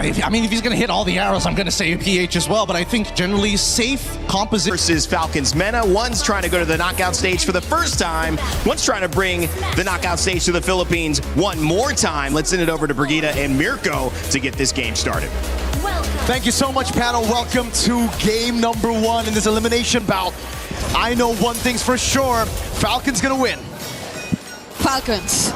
I mean, if he's going to hit all the arrows, I'm going to say PH as well, but I think generally safe composition. Versus Falcons MENA. One's trying to go to the knockout stage for the first time. One's trying to bring the knockout stage to the Philippines one more time. Let's send it over to Brigida and Mirko to get this game started. Thank you so much, panel. Welcome to game number 1 in this elimination bout. I know one thing's for sure. Falcons gonna win. Falcons.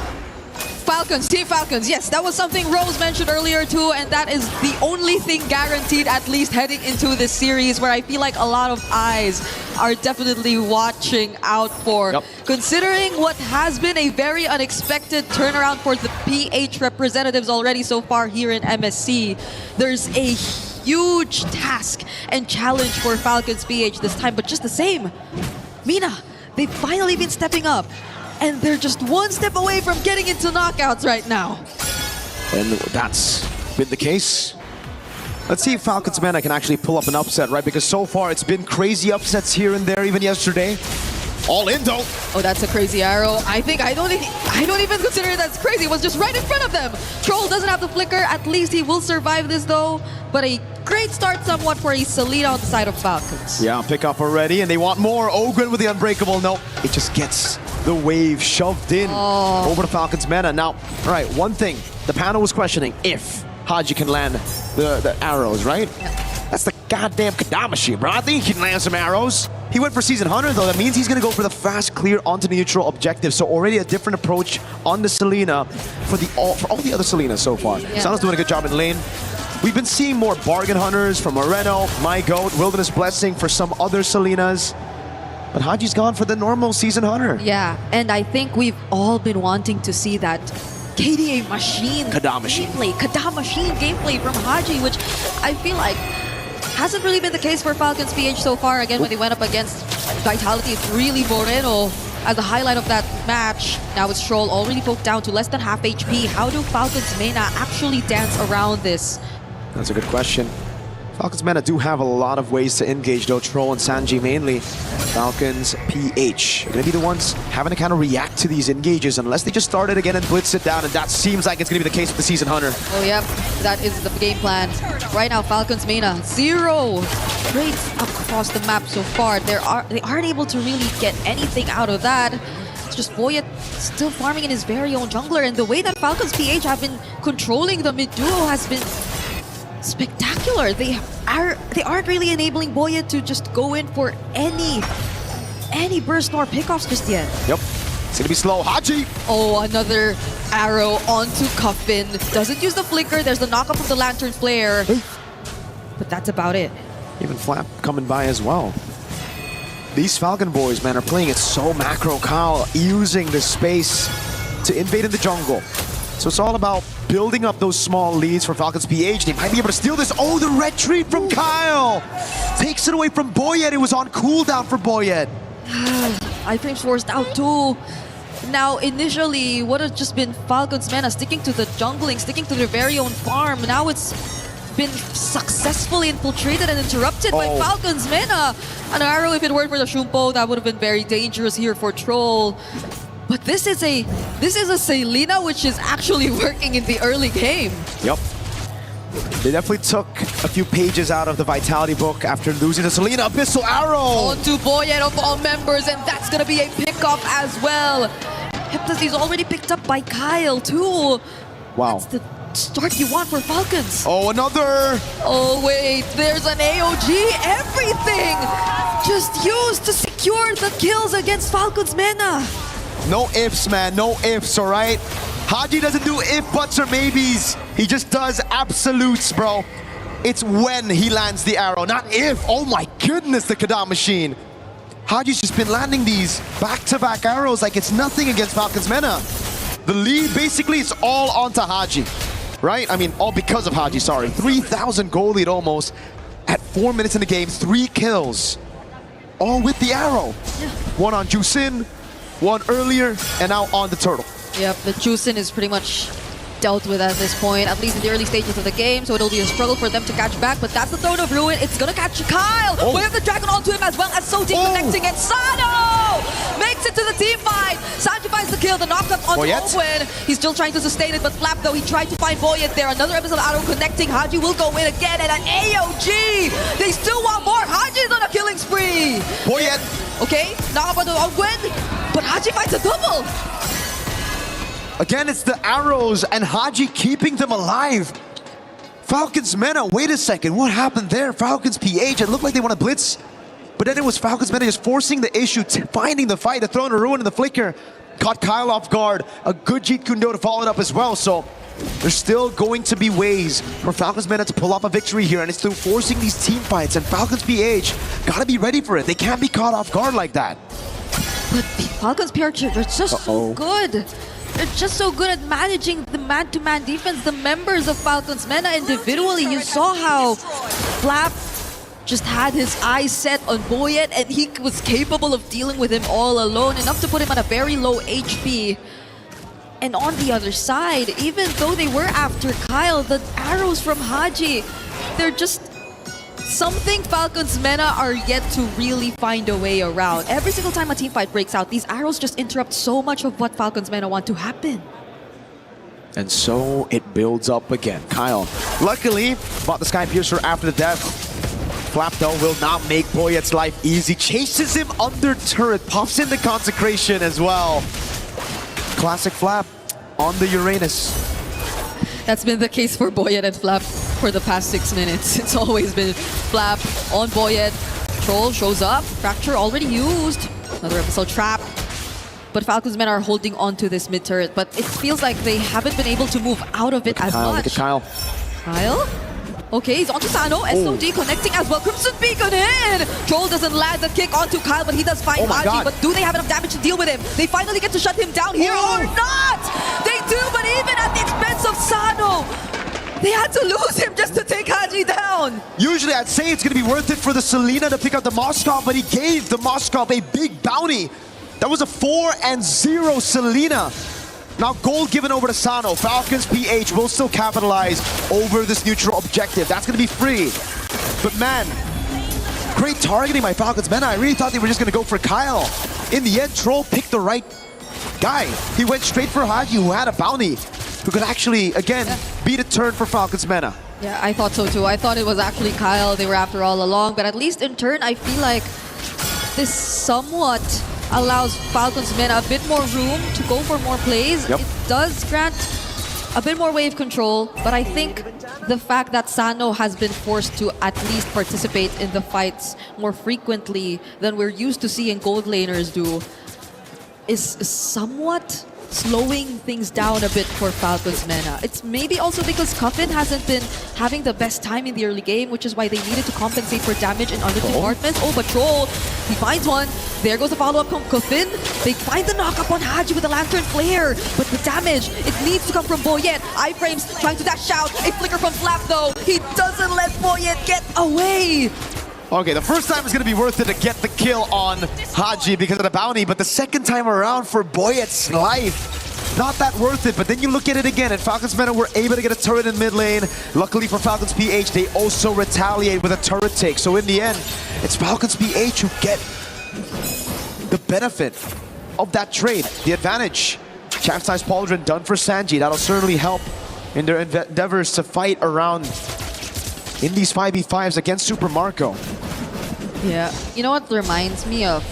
Falcons, Team Falcons. Yes, that was something Rose mentioned earlier too, and that is the only thing guaranteed, at least heading into this series, where I feel like a lot of eyes are definitely watching out for. Yep. Considering what has been a very unexpected turnaround for the PH representatives already so far here in MSC, there's a huge task and challenge for Falcons PH this time, but just the same, MENA, they've finally been stepping up. And they're just one step away from getting into knockouts right now. And that's been the case. Let's see if Falcons MENA can actually pull up an upset, right? Because so far it's been crazy upsets here and there, even yesterday. All in though. Oh, that's a crazy arrow. I don't even consider that's crazy. It was just right in front of them. Troll doesn't have the flicker. At least he will survive this though. But a great start somewhat for a Selena on the side of Falcons. Yeah, pick up already, and they want more. Ogren with the Unbreakable. No, it just gets the wave shoved in over to Falcons MENA. Now, all right, one thing. The panel was questioning if Haji can land the arrows, right? Yep. That's the goddamn Kadam machine, bro. I think he can land some arrows. He went for Season Hunter, though. That means he's going to go for the fast, clear, onto the neutral objective. So already a different approach on the Selena for all the other Selenas so far. Yeah. Sana's doing a good job in lane. We've been seeing more bargain hunters from Moreno, My Goat, Wilderness Blessing for some other Selenas. But Haji's gone for the normal Season Hunter. Yeah, and I think we've all been wanting to see that KDA machine Kadam machine. gameplay, Kadam machine gameplay from Haji, which I feel like hasn't really been the case for Falcons PH so far. Again, when they went up against Vitality, it's really Moreno as the highlight of that match. Now it's Troll already poked down to less than half HP. How do Falcons MENA actually dance around this? That's a good question. Falcons MENA do have a lot of ways to engage, though. Troll and Sanji mainly. Falcons PH are going to be the ones having to kind of react to these engages unless they just start it again and blitz it down, and that seems like it's going to be the case with the Season Hunter. Oh yep, that is the game plan. Right now, Falcons MENA, 0 trades across the map so far. They aren't able to really get anything out of that. It's just Boyet still farming in his very own jungler, and the way that Falcons PH have been controlling the mid duo has been spectacular. They aren't really enabling Boyet to just go in for any burst nor pickoffs just yet. Yep, it's gonna be slow. Haji! Oh, another arrow onto Coffin. Doesn't use the flicker. There's the knockup of the Lantern Flare. But that's about it. Even Flap coming by as well. These Falcon boys, man, are playing it so macro. Kyle using the space to invade in the jungle. So it's all about building up those small leads for Falcons PH. They might be able to steal this. Oh, the retreat from Kyle! Takes it away from Boyet. It was on cooldown for Boyet. Iframe's forced out too. Now, initially, what has just been Falcons MENA sticking to the jungling, sticking to their very own farm. Now it's been successfully infiltrated and interrupted by Falcons MENA. An arrow, if it weren't for the Shumpo, that would have been very dangerous here for Troll. But this is a Selena which is actually working in the early game. Yep. They definitely took a few pages out of the Vitality book after losing the Selena. Abyssal Arrow! Onto Boyet of all members, and that's gonna be a pickoff as well. Hypnosis already picked up by Kyle too. Wow. That's the start you want for Falcons. Oh, another! Oh wait, there's an AOG. Everything just used to secure the kills against Falcons MENA. No ifs, man. No ifs, all right? Haji doesn't do if, buts, or maybes. He just does absolutes, bro. It's when he lands the arrow, not if. Oh my goodness, the Kadam machine. Haji's just been landing these back-to-back arrows like it's nothing against Falcons MENA. The lead, basically, it's all onto Haji, right? I mean, all because of Haji, sorry. 3,000 gold lead almost at 4 minutes in the game, 3 kills. All with the arrow. Yeah. One on Jusin, one earlier, and now on the turtle. Yep, the Jusin is pretty much dealt with at this point, at least in the early stages of the game, so it'll be a struggle for them to catch back, but that's the Throne of Ruin. It's gonna catch Kyle! We have the Dragon onto him as well as Soti connecting, and Sano! makes it to the team fight. Sanji finds the kill, the knockup onto Boyet. Owen. He's still trying to sustain it, but Flap though, he tried to find Boyet there. Another episode of Arrow connecting. Haji will go in again, and an AOG. They still want more. Haji's on a killing spree. Boyet. Okay, knockup onto Owen, but Haji finds a double. Again, it's the arrows and Haji keeping them alive. Falcons MENA, wait a second, what happened there? Falcons PH, it looked like they want to blitz, but then it was Falcons MENA just forcing the issue, finding the fight, the throw and a ruin in the flicker. Caught Kyle off guard, a good Jeet Kundo to follow it up as well, so there's still going to be ways for Falcons MENA to pull off a victory here, and it's through forcing these team fights, and Falcons PH gotta be ready for it. They can't be caught off guard like that. But the Falcons PH, they're just so good. They're just so good at managing the man-to-man defense. The members of Falcons MENA individually, you saw how Flap just had his eyes set on Boyet, and he was capable of dealing with him all alone, enough to put him at a very low HP. And on the other side, even though they were after Kyle, the arrows from Haji, they're just something Falcons MENA are yet to really find a way around. Every single time a team fight breaks out, these arrows just interrupt so much of what Falcons MENA want to happen. And so it builds up again. Kyle, luckily, bought the Sky Piercer after the death. Flap, though, will not make Boyet's life easy. Chases him under turret, pops in the consecration as well. Classic Flap on the Uranus. That's been the case for Boyet and Flap for the past 6 minutes. It's always been Flap on Boyet. Troll shows up. Fracture already used. Another episode trap. But Falcons MENA are holding on to this mid turret, but it feels like they haven't been able to move out of it as much. Look at Kyle. Kyle? Okay, he's onto Sano. SOD connecting as well. Crimson Beacon in! Troll doesn't land the kick onto Kyle, but he does find Haji. But do they have enough damage to deal with him? They finally get to shut him down here or not! They do, but even at the expense of Sano, they had to lose him just to take Haji down. Usually I'd say it's going to be worth it for the Selena to pick up the Moskov, but he gave the Moskov a big bounty. That was a 4-0 Selena. Now gold given over to Sano. Falcons PH will still capitalize over this neutral objective. That's going to be free. But man, great targeting by Falcons MENA. I really thought they were just going to go for Kyle. In the end, Troll picked the right guy. He went straight for Haji, who had a bounty, who could actually, again, beat a turn for Falcons MENA. Yeah, I thought so too. I thought it was actually Kyle they were after all along. But at least in turn, I feel like this somewhat allows Falcons MENA a bit more room to go for more plays. Yep. It does grant a bit more wave control, but I think the fact that Sano has been forced to at least participate in the fights more frequently than we're used to seeing gold laners do is somewhat slowing things down a bit for Falcons MENA. It's maybe also because Cuffin hasn't been having the best time in the early game, which is why they needed to compensate for damage in other departments. Oh, but Troll, he finds one. There goes the follow-up from Cuffin. They find the knock-up on Haji with the Lantern Flare, but the damage, it needs to come from Boyet. Iframes trying to dash out. A flicker from Flap, though. He doesn't let Boyet get away. Okay, the first time is going to be worth it to get the kill on Haji because of the bounty, but the second time around for Boyet's life, not that worth it. But then you look at it again, and Falcons MENA were able to get a turret in mid lane. Luckily for Falcons PH, they also retaliate with a turret take. So in the end, it's Falcons PH who get the benefit of that trade, the advantage. Chastised Pauldron done for Sanji. That'll certainly help in their endeavors to fight around in these 5v5s against Super Marco. Yeah, you know what reminds me of?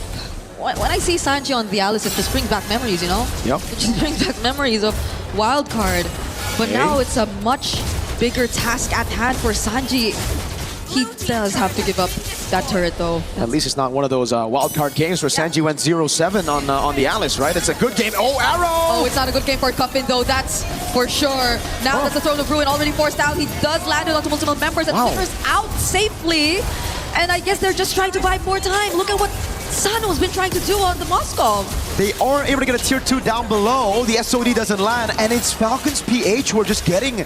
When I see Sanji on the Alice, it just brings back memories, you know? Yep. It just brings back memories of Wildcard. But now it's a much bigger task at hand for Sanji. He does have to give up that turret, though. At least it's not one of those wildcard games where Sanji went 0-7 on the Alice, right? It's a good game. Oh, arrow! Oh, it's not a good game for Cuffin, though. That's for sure. Now that's the Throne of Ruin already forced out. He does land it onto multiple members and flickers out safely. And I guess they're just trying to buy more time. Look at what Sano's been trying to do on the Moskov. They are able to get a tier 2 down below. The SOD doesn't land, and it's Falcons PH who are just getting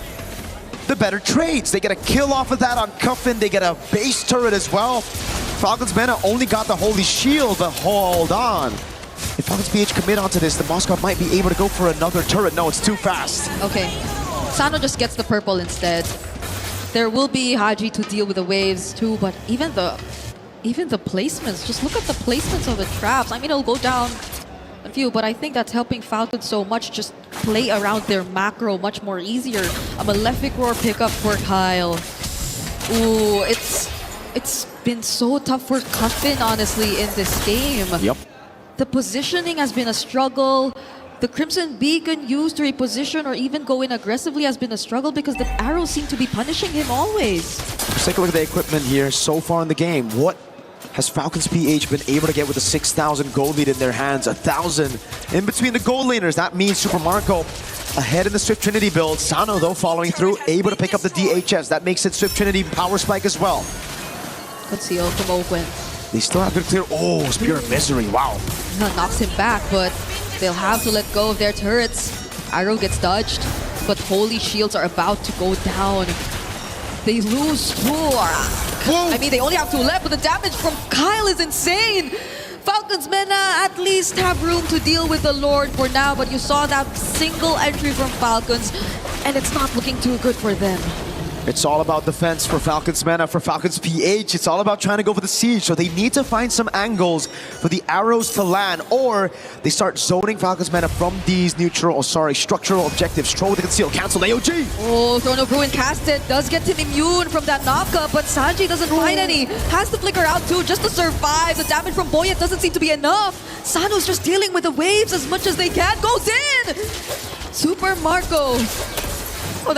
the better trades. They get a kill off of that on Cuffin. They get a base turret as well. Falcons MENA only got the Holy Shield, but hold on. If Falcons PH commit onto this, the Moskov might be able to go for another turret. No, it's too fast. Okay, Sano just gets the purple instead. There will be Haji to deal with the waves too, but even the even the placements, just look at the placements of the traps. I mean, it'll go down a few, but I think that's helping Falcons so much. Just play around their macro much more easier. A Malefic Roar pickup for Kyle. Ooh, it's been so tough for Cuffin, honestly, in this game. Yep. The positioning has been a struggle. The Crimson Beacon used to reposition or even go in aggressively has been a struggle because the arrows seem to be punishing him always. Let's take a look at the equipment here so far in the game. What has Falcons PH been able to get with a 6,000 gold lead in their hands? 1,000 in between the gold laners. That means Super Marco ahead in the Swift Trinity build. Sano, though, following through, able to pick up the DHS. That makes it Swift Trinity Power Spike as well. Conceal from Oakland. They still have good clear. Oh, Spear of Misery. Wow. Knocks him back, but they'll have to let go of their turrets. Arrow gets dodged, but Holy Shields are about to go down. They lose 2. I mean, they only have 2 left, but the damage from Kyle is insane. Falcons MENA at least have room to deal with the Lord for now, but you saw that single entry from Falcons, and it's not looking too good for them. It's all about defense for Falcons MENA, for Falcons PH. It's all about trying to go for the siege, so they need to find some angles for the arrows to land, or they start zoning Falcons MENA from these structural objectives. Throw with the conceal, cancel AOG. Oh, Throne of Ruin casted, does get him immune from that knockup, but Sanji doesn't find any. Has to flicker out too, just to survive. The damage from Boyet doesn't seem to be enough. Sano's just dealing with the waves as much as they can. Goes in! Super Marco. Oh,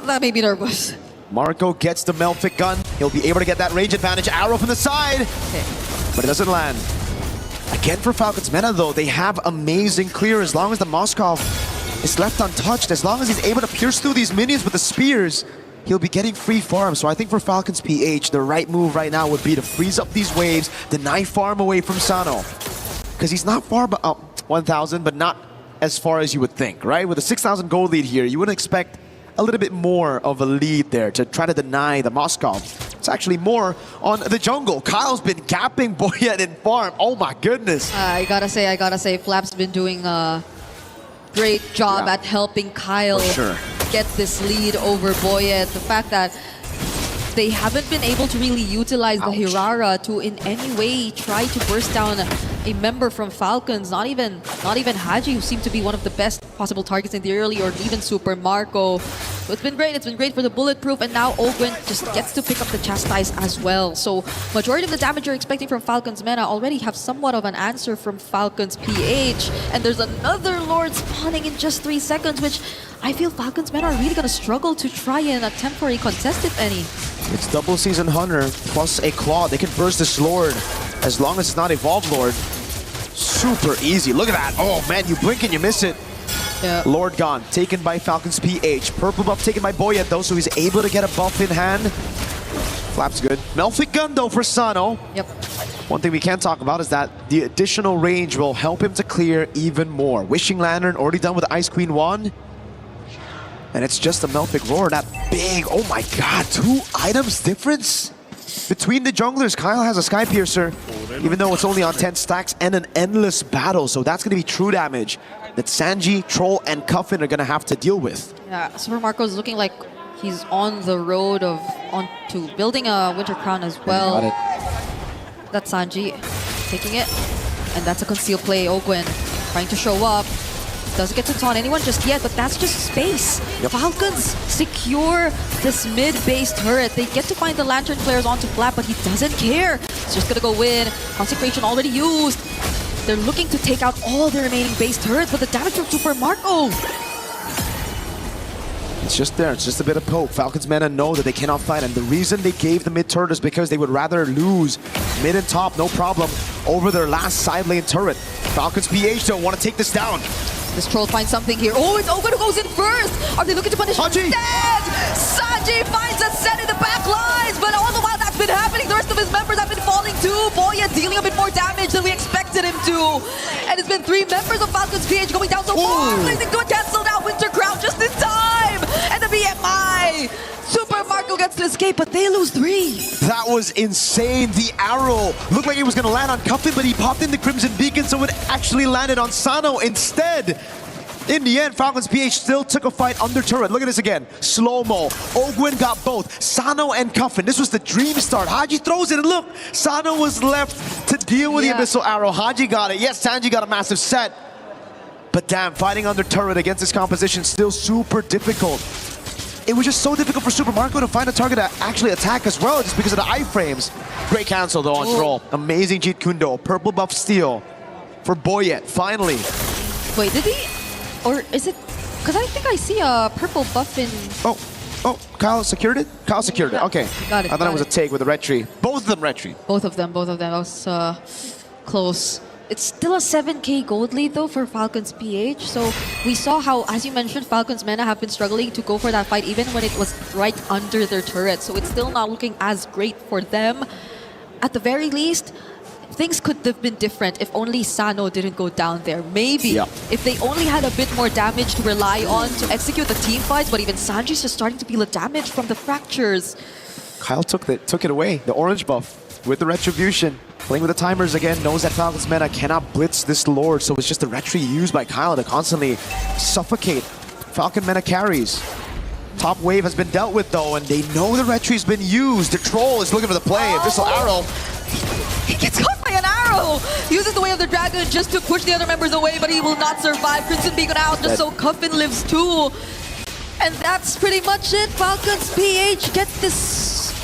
that made me nervous. Marco gets the Malefic gun. He'll be able to get that range advantage. Arrow from the side, but it doesn't land. Again for Falcons MENA though, they have amazing clear as long as the Moskov is left untouched. As long as he's able to pierce through these minions with the spears, he'll be getting free farm. So I think for Falcons PH, the right move right now would be to freeze up these waves, deny farm away from Sano. Because he's not far, but 1,000, but not as far as you would think, right? With a 6,000 gold lead here, you wouldn't expect a little bit more of a lead there to try to deny the Moskov. It's actually more on the jungle. Kyle's been gapping Boyet in farm. Oh my goodness. I gotta say, Flap's been doing a great job at helping Kyle get this lead over Boyet. The fact that they haven't been able to really utilize the Hirara to in any way try to burst down a member from Falcons. Not even Haji, who seemed to be one of the best possible targets in the early, or even Super Marco. So it's been great for the Bulletproof, and now Ogwen just gets to pick up the Chastise as well. So majority of the damage you're expecting from Falcons MENA already have somewhat of an answer from Falcons PH, and there's another Lord spawning in just 3 seconds, which I feel Falcons MENA are really gonna struggle to try and attempt for a contest, if any. It's double Season Hunter plus a Claw. They can burst this Lord as long as it's not Evolved Lord. Super easy. Look at that. Oh man, you blink and you miss it. Yeah. Lord gone, taken by Falcons PH. Purple buff taken by Boyet though, so he's able to get a buff in hand. Flap's good. Malefic gun though for Sano. Yep. One thing we can't talk about is that the additional range will help him to clear even more. Wishing Lantern already done with Ice Queen 1. And it's just a Malefic Roar, that big, oh my god, 2 items difference between the junglers. Kyle has a Sky Piercer, even though it's only on 10 stacks, and an endless battle, so that's going to be true damage that Sanji, Troll, and Cuffin are going to have to deal with. Yeah, Super Marco's looking like he's on the road onto building a Winter Crown as well. Got it. That's Sanji taking it, and that's a concealed play. Ogwen trying to show up. Doesn't get to taunt anyone just yet, but that's just space. Yep. Falcons secure this mid-base turret. They get to find the Lantern Flares onto Flap, but he doesn't care. He's just gonna go in. Consecration already used. They're looking to take out all the remaining base turrets, but the damage from Super Marco. It's just there, it's just a bit of poke. Falcons MENA know that they cannot fight, and the reason they gave the mid turret is because they would rather lose mid and top, no problem, over their last side lane turret. Falcons PH don't want to take this down. This Troll finds something here. Oh, it's Ogwen who goes in first! Are they looking to punish Haji. instead? Sanji finds a set in the back lines, but all the while that's been happening, the rest of his members have been falling too. Boyet dealing a bit more damage than we expected him to. And it's been 3 members of Falcons PH going down so far. Blazing to a cancel now. Winter Crown just in time. And the BMI. Super Marco gets to escape, but they lose 3. That was insane. The arrow looked like it was going to land on Cuffin, but he popped in the Crimson Beacon, so it actually landed on Sano instead. In the end, Falcons PH still took a fight under turret. Look at this again. Slow-mo. Ogwin got both. Sano and Cuffin. This was the dream start. Haji throws it, and look, Sano was left to deal with the Abyssal Arrow. Haji got it. Yes, Sanji got a massive set. But damn, fighting under turret against this composition still super difficult. It was just so difficult for Super Marco to find a target to actually attack as well, just because of the iframes. Great cancel though on Troll. Amazing Jeet Kundo. Purple buff steal for Boyet, finally. Wait, did he? Or is it? Because I think I see a purple buff in... Oh, Kyle secured it? Kyle secured it, okay. Got it, I thought it was a take with the red tree. Both of them red tree. Both of them. That was close. It's still a 7k gold lead though for Falcons PH. So we saw how, as you mentioned, Falcons MENA have been struggling to go for that fight even when it was right under their turret. So it's still not looking as great for them. At the very least, things could have been different if only Sano didn't go down there. Maybe if they only had a bit more damage to rely on to execute the team fights, but even Sanji's just starting to feel the damage from the fractures. Kyle took it away, the orange buff with the retribution. Playing with the timers again, knows that Falcons MENA cannot blitz this Lord, so it's just the retry used by Kyle to constantly suffocate Falcon MENA carries. Top wave has been dealt with though, and they know the retry's been used. The Troll is looking for the play. Abyssal Arrow. He gets caught by an arrow! Uses the Way of the Dragon just to push the other members away, but he will not survive. Crimson Beacon out, just so Cuffin lives too. And that's pretty much it. Falcons PH get this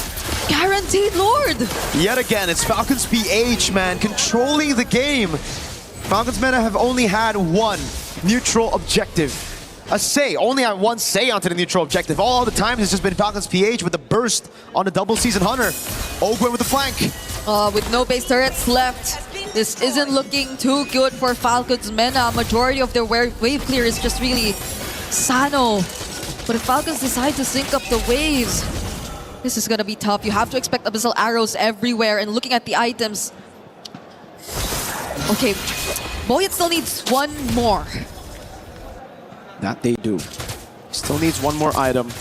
guaranteed Lord. Yet again, it's Falcons PH, man, controlling the game. Falcons MENA have only had one neutral objective. A say, only had one say onto the neutral objective. All the times it's just been Falcons PH with the burst on the double season hunter. Ogwin with the flank. With no base turrets left, this isn't looking too good for Falcons MENA. Majority of their wave clear is just really Sano. But if Falcons decide to sync up the waves, this is gonna be tough. You have to expect Abyssal Arrows everywhere, and looking at the items. Okay, Boyet still needs one more. That they do. Still needs one more item,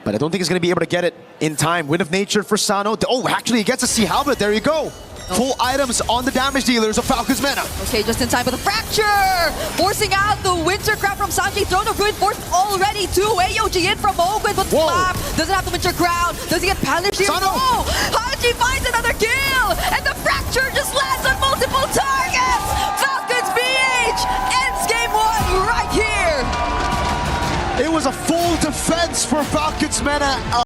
but I don't think he's gonna be able to get it in time. Wind of Nature for Sano. Oh, actually he gets a Sea Halberd. There you go. Full items on the damage dealers of Falcons MENA. Okay, just in time for the fracture! Forcing out the Wintercraft from Sanji. Throne of Ruin forced already too. AOG in from Ogwin, but Slap doesn't have the Winter Crown. Does he get punished here? Sano. No! Haji finds another kill! And the fracture just lands on multiple targets! Falcons BH ends game one right here! It was a full defense for Falcons MENA.